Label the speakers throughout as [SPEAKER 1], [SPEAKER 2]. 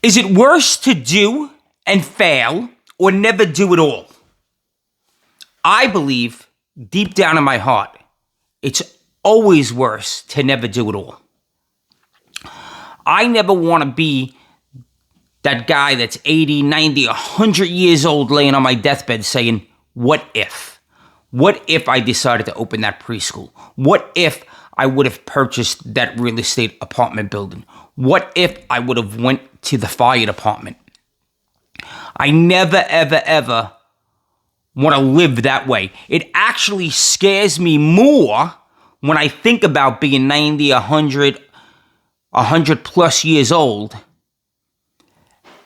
[SPEAKER 1] Is it worse to do and fail or never do at all? I believe deep down in my heart, it's always worse to never do it all. I never want to be that guy that's 80, 90, 100 years old laying on my deathbed saying, what if? What if I decided to open that preschool? What if I would have purchased that real estate apartment building? What if I would have went to the fire department? I never, ever, ever want to live that way. It actually scares me more when I think about being 90, 100 plus years old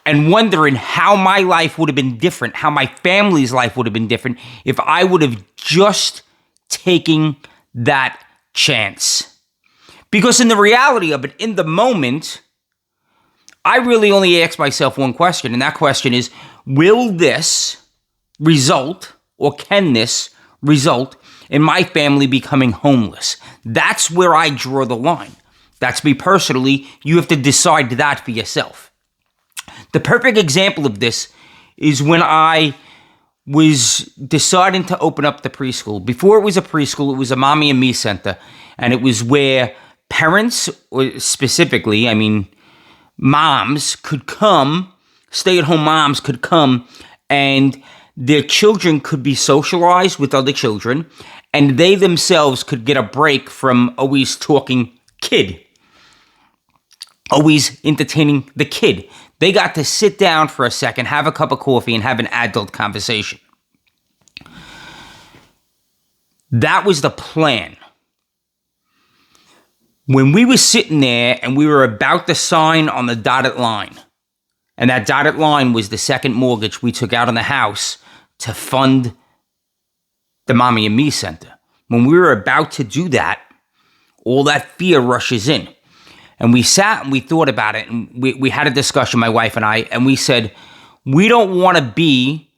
[SPEAKER 1] and wondering how my life would have been different, how my family's life would have been different if I would have just taken that chance. Because in the reality of it, in the moment, I really only ask myself one question, and that question is, will this result, or can this result in my family becoming homeless? That's where I draw the line. That's me personally. You have to decide that for yourself. The perfect example of this is when I was deciding to open up the preschool. Before it was a preschool, it was a mommy and me center, and it was where parents, or specifically, moms could come, stay-at-home moms could come, and their children could be socialized with other children, and they themselves could get a break from always talking kid, always entertaining the kid. They got to sit down for a second, have a cup of coffee, and have an adult conversation. That was the plan. When we were sitting there and we were about to sign on the dotted line, and that dotted line was the second mortgage we took out on the house to fund the Mommy and Me Center. When we were about to do that, all that fear rushes in. And we sat and we thought about it, and we had a discussion, my wife and I, and we said, we don't want to be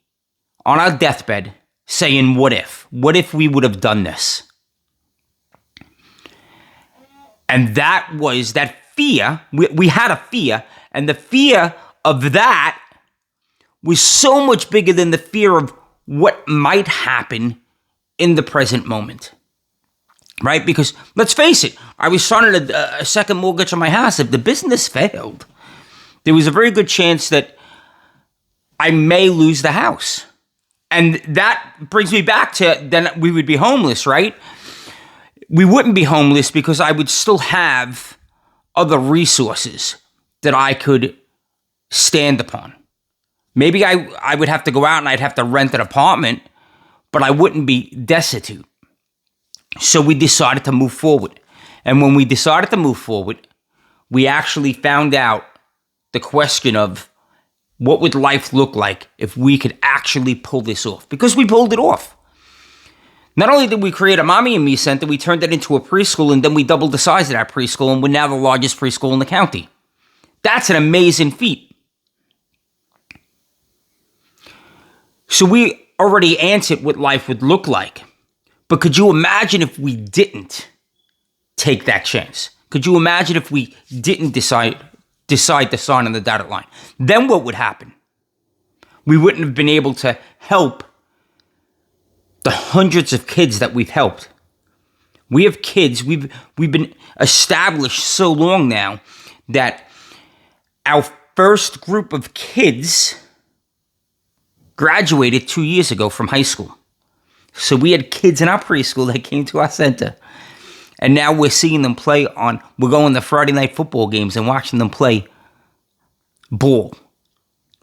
[SPEAKER 1] on our deathbed saying, what if? What if we would have done this? And that was that fear. We had a fear, and the fear of that was so much bigger than the fear of what might happen in the present moment. Right? Because let's face it, I was signing a second mortgage on my house. If the business failed, there was a very good chance that I may lose the house. And that brings me back to then we would be homeless, right? We wouldn't be homeless because I would still have other resources that I could stand upon. Maybe I would have to go out and I'd have to rent an apartment, but I wouldn't be destitute. So we decided to move forward. And when we decided to move forward, we actually found out the question of what would life look like if we could actually pull this off? Because we pulled it off. Not only did we create a Mommy and Me Center, we turned it into a preschool, and then we doubled the size of that preschool, and we're now the largest preschool in the county. That's an amazing feat. So we already answered what life would look like. But could you imagine if we didn't take that chance? Could you imagine if we didn't decide to sign on the dotted line? Then what would happen? We wouldn't have been able to help the hundreds of kids that we've helped. We have kids, we've been established so long now that our first group of kids graduated 2 years ago from high school. So we had kids in our preschool that came to our center. And now we're seeing them we're going to Friday night football games and watching them play ball.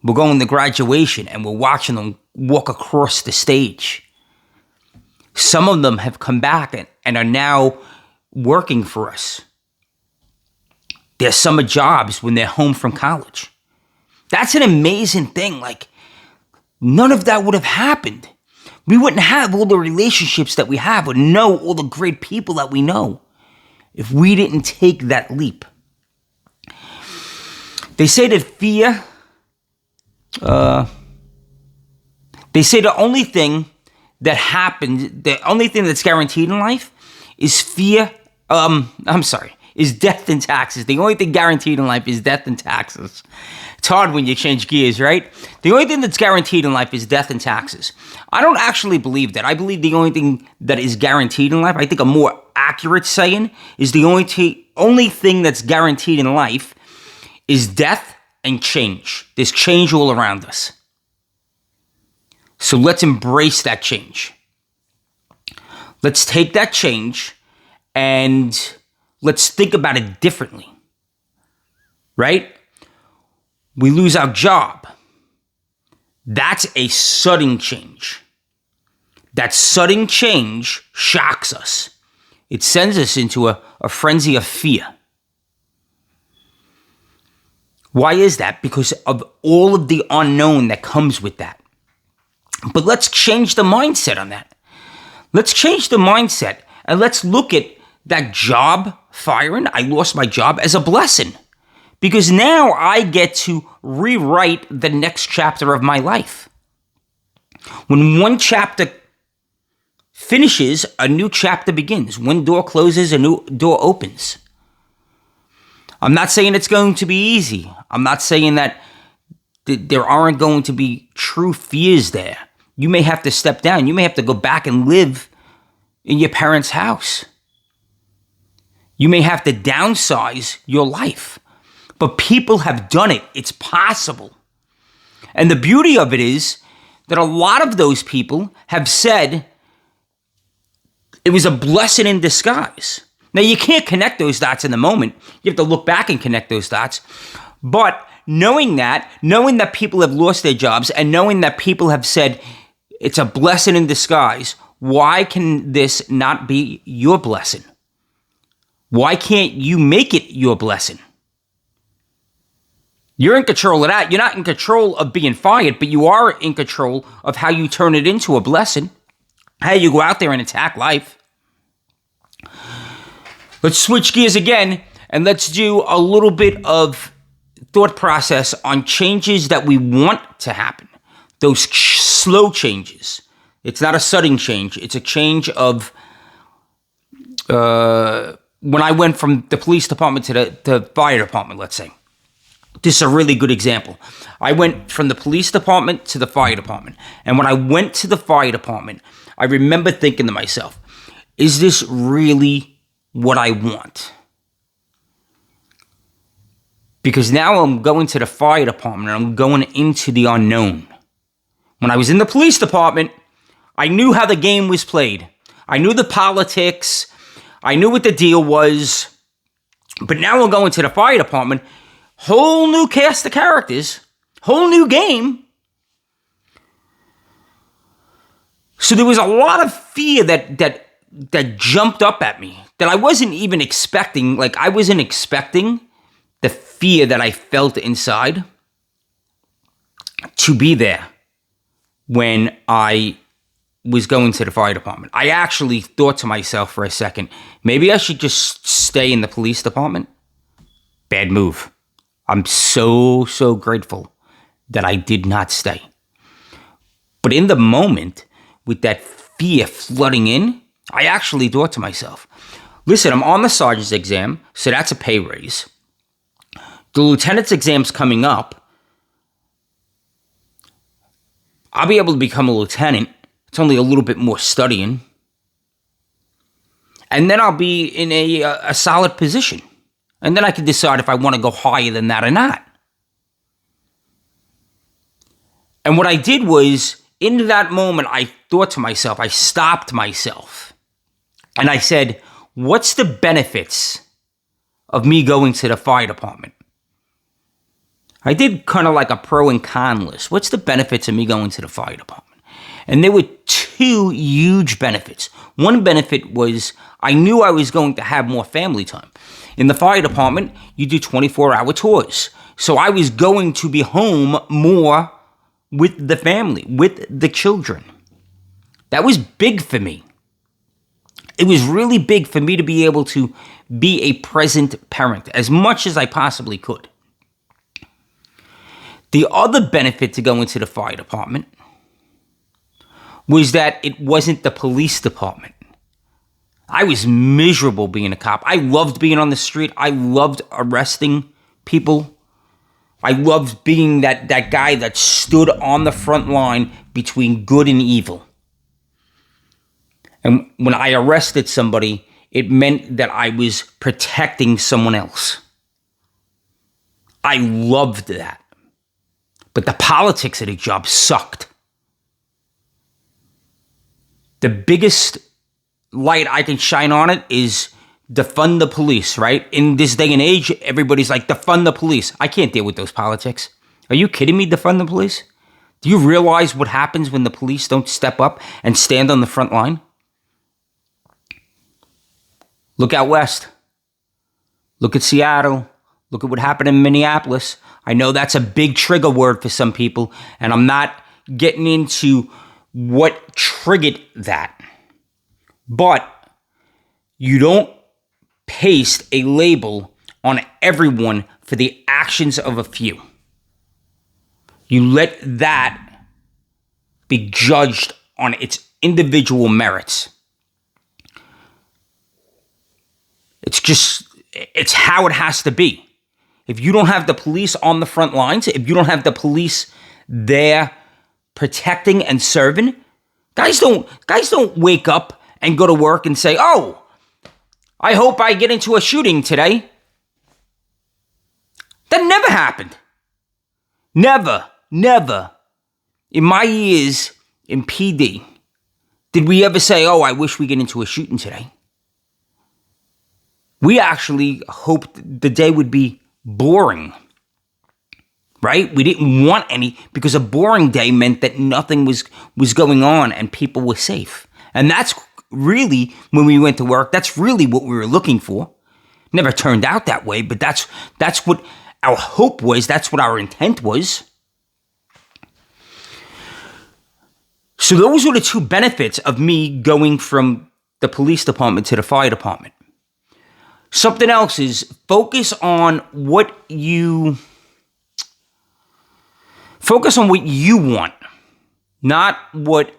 [SPEAKER 1] We're going to graduation and we're watching them walk across the stage. Some of them have come back and are now working for us. Their summer jobs when they're home from college. That's an amazing thing. None of that would have happened. We wouldn't have all the relationships that we have or know all the great people that we know if we didn't take that leap. They say that fear, they say the only thing that's guaranteed in life is is death and taxes. The only thing guaranteed in life is death and taxes. It's hard when you change gears, right? The only thing that's guaranteed in life is death and taxes. I don't actually believe that. I believe the only thing that is guaranteed in life, I think a more accurate saying, is the only thing that's guaranteed in life is death and change. There's change all around us. So let's embrace that change. Let's take that change and let's think about it differently, right? We lose our job. That's a sudden change. That sudden change shocks us. It sends us into a frenzy of fear. Why is that? Because of all of the unknown that comes with that. But let's change the mindset on that. Let's change the mindset and let's look at that job firing. I lost my job as a blessing because now I get to rewrite the next chapter of my life. When one chapter finishes, a new chapter begins. One door closes, a new door opens. I'm not saying it's going to be easy. I'm not saying that there aren't going to be true fears there. You may have to step down. You may have to go back and live in your parents' house. You may have to downsize your life. But people have done it. It's possible. And the beauty of it is that a lot of those people have said it was a blessing in disguise. Now, you can't connect those dots in the moment. You have to look back and connect those dots. But knowing that people have lost their jobs and knowing that people have said it's a blessing in disguise, why can this not be your blessing? Why can't you make it your blessing? You're in control of that. You're not in control of being fired, but you are in control of how you turn it into a blessing, how you go out there and attack life. Let's switch gears again, and let's do a little bit of thought process on changes that we want to happen. Those slow changes. It's not a sudden change. It's a change of when I went from the police department to the fire department, let's say. This is a really good example. I went from the police department to the fire department. And when I went to the fire department, I remember thinking to myself, is this really what I want? Because now I'm going to the fire department and I'm going into the unknown. When I was in the police department, I knew how the game was played. I knew the politics. I knew what the deal was. But now I'm going to the fire department. Whole new cast of characters. Whole new game. So there was a lot of fear that jumped up at me that I wasn't even expecting. Like, I wasn't expecting the fear that I felt inside to be there when I was going to the fire department. I actually thought to myself for a second, maybe I should just stay in the police department. Bad move. I'm so grateful that I did not stay. But in the moment, with that fear flooding in, I actually thought to myself, listen, I'm on the sergeant's exam, so that's a pay raise. The lieutenant's exam's coming up. I'll be able to become a lieutenant. It's only a little bit more studying. And then I'll be in a solid position. And then I can decide if I want to go higher than that or not. And what I did was, in that moment, I thought to myself, I stopped myself. And I said, what's the benefits of me going to the fire department? I did kind of like a pro and con list. What's the benefits of me going to the fire department? And there were two huge benefits. One benefit was I knew I was going to have more family time. In the fire department, you do 24-hour tours. So I was going to be home more with the family, with the children. That was big for me. It was really big for me to be able to be a present parent as much as I possibly could. The other benefit to going to the fire department was that it wasn't the police department. I was miserable being a cop. I loved being on the street. I loved arresting people. I loved being that guy that stood on the front line between good and evil. And when I arrested somebody, it meant that I was protecting someone else. I loved that. But the politics of the job sucked. The biggest light I can shine on it is defund the police, right? In this day and age, everybody's like, defund the police. I can't deal with those politics. Are you kidding me, defund the police? Do you realize what happens when the police don't step up and stand on the front line? Look out west. Look at Seattle. Look at what happened in Minneapolis. I know that's a big trigger word for some people, and I'm not getting into what triggered that. But you don't paste a label on everyone for the actions of a few. You let that be judged on its individual merits. It's how it has to be. If you don't have the police on the front lines, if you don't have the police there protecting and serving, guys don't wake up and go to work and say, oh, I hope I get into a shooting today. That never happened. Never. In my years in PD, did we ever say, oh, I wish we get into a shooting today? We actually hoped the day would be boring, right? We didn't want any, because a boring day meant that nothing was going on and people were safe. And that's really, when we went to work, that's really what we were looking for. Never turned out that way, but that's what our hope was. That's what our intent was. So those were the two benefits of me going from the police department to the fire department. Something else is focus on what you want, not what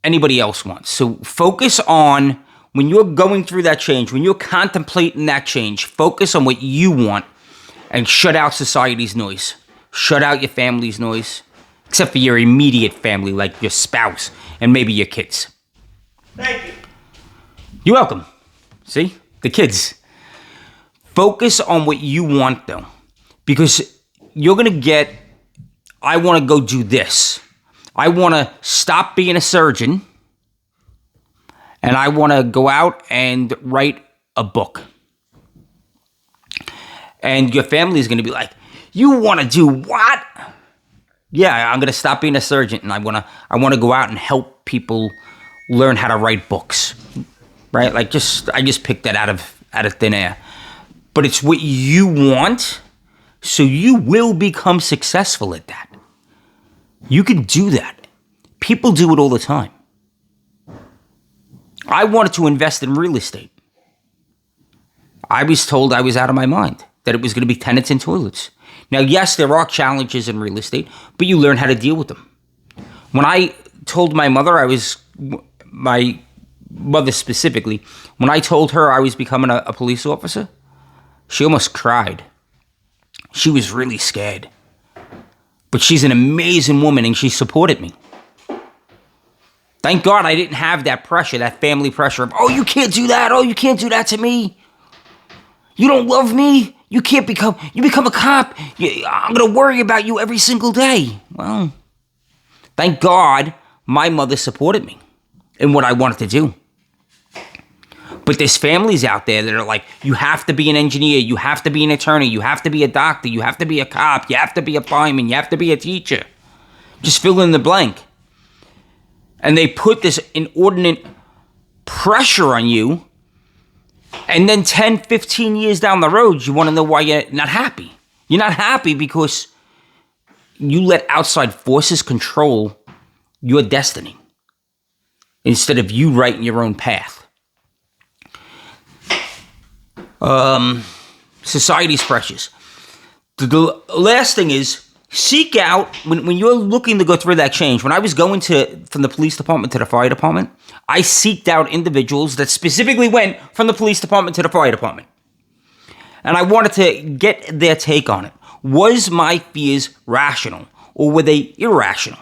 [SPEAKER 1] anybody else wants. So focus on, when you're going through that change, when you're contemplating that change, focus on what you want and shut out society's noise. Shut out your family's noise, except for your immediate family, like your spouse and maybe your kids.
[SPEAKER 2] Thank you.
[SPEAKER 1] You're welcome. See? The kids. Focus on what you want, though, because you're going to get, I want to go do this. I want to stop being a surgeon, and I want to go out and write a book. And your family is going to be like, you want to do what? Yeah, I'm going to stop being a surgeon, and I want to go out and help people learn how to write books. Right? Like, I just picked that out of thin air. But it's what you want, so you will become successful at that. You can do that. People do it all the time. I wanted to invest in real estate. I was told I was out of my mind, that it was going to be tenants and toilets. Now, yes, there are challenges in real estate, but you learn how to deal with them. When I told my mother, my mother specifically, when I told her I was becoming a police officer, she almost cried. She was really scared. But she's an amazing woman, and she supported me. Thank God I didn't have that pressure, that family pressure of, oh, you can't do that. Oh, you can't do that to me. You don't love me. You become a cop. I'm going to worry about you every single day. Well, thank God my mother supported me in what I wanted to do. But there's families out there that are like, you have to be an engineer, you have to be an attorney, you have to be a doctor, you have to be a cop, you have to be a fireman, you have to be a teacher. Just fill in the blank. And they put this inordinate pressure on you, and then 10, 15 years down the road, you want to know why you're not happy. You're not happy because you let outside forces control your destiny instead of you writing your own path. Society's pressures. The last thing is, Seek out, when you're looking to go through that change, when I was going from the police department to the fire department, I seeked out individuals that specifically went from the police department to the fire department. And I wanted to get their take on it. Was my fears rational or were they irrational?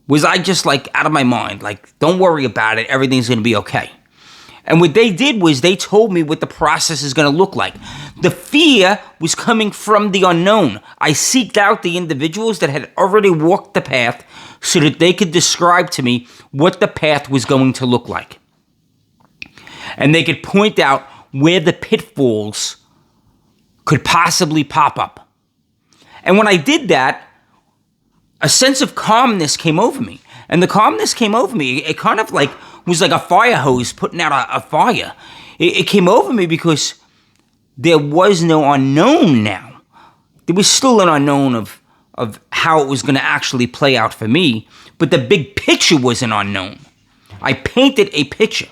[SPEAKER 1] Was I just like out of my mind? Like, don't worry about it. Everything's going to be okay. And what they did was they told me what the process is going to look like. The fear was coming from the unknown. I seeked out the individuals that had already walked the path so that they could describe to me what the path was going to look like. And they could point out where the pitfalls could possibly pop up. And when I did that, a sense of calmness came over me. And the calmness came over me. It kind of like was like a fire hose putting out a fire. It came over me because there was no unknown now. There was still an unknown of how it was going to actually play out for me, but the big picture was an unknown. I painted a picture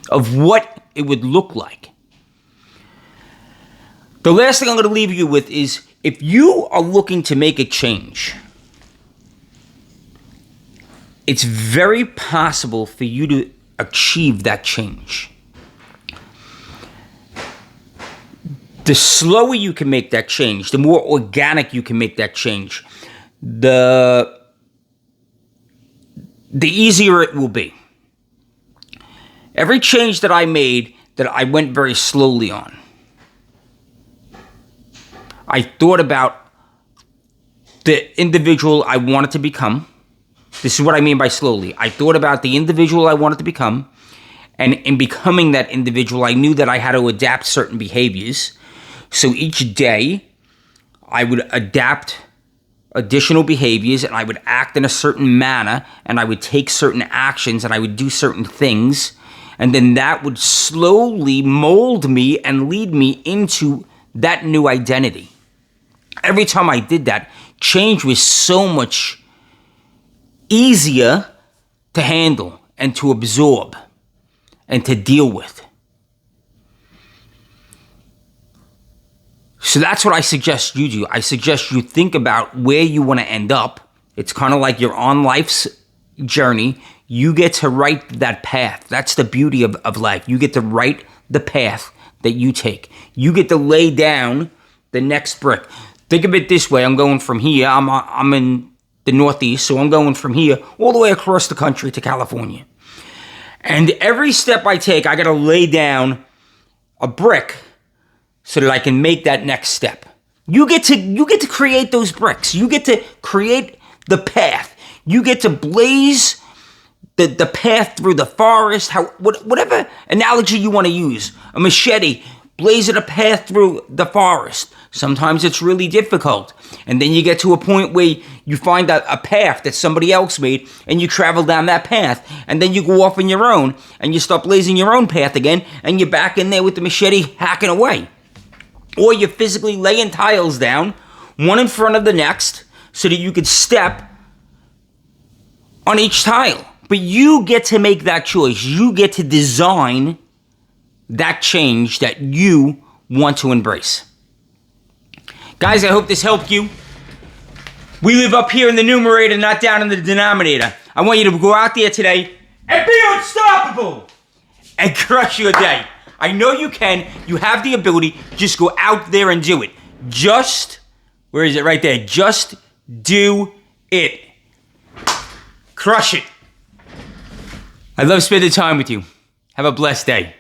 [SPEAKER 1] of what it would look like. The last thing I'm going to leave you with is, if you are looking to make a change, it's very possible for you to achieve that change. The slower you can make that change, the more organic you can make that change, the easier it will be. Every change that I made, that I went very slowly on, I thought about the individual I wanted to become. This is what I mean by slowly. I thought about the individual I wanted to become, and in becoming that individual, I knew that I had to adapt certain behaviors. So each day, I would adapt additional behaviors, and I would act in a certain manner, and I would take certain actions, and I would do certain things, and then that would slowly mold me and lead me into that new identity. Every time I did that, change was so much easier to handle and to absorb and to deal with. So that's what I suggest you do. I suggest you think about where you want to end up. It's kind of like you're on life's journey. You get to write that path. That's the beauty of life. You get to write the path that you take. You get to lay down the next brick. Think of it this way. I'm going from here. I'm in the Northeast, so I'm going from here all the way across the country to California. And every step I take, I got to lay down a brick so that I can make that next step. You get to create those bricks. You get to create the path. You get to blaze the path through the forest. Whatever analogy you want to use. A machete, blazing a path through the forest. Sometimes it's really difficult. And then you get to a point where you find a path that somebody else made, and you travel down that path. And then you go off on your own, and you start blazing your own path again, and you're back in there with the machete hacking away. Or you're physically laying tiles down, one in front of the next, so that you could step on each tile. But you get to make that choice. You get to design that change that you want to embrace. Guys, I hope this helped you. We live up here in the numerator, not down in the denominator. I want you to go out there today and be unstoppable and crush your day. I know you can. You have the ability. Just go out there and do it. Where is it? Right there. Just do it. Crush it. I love spending time with you. Have a blessed day.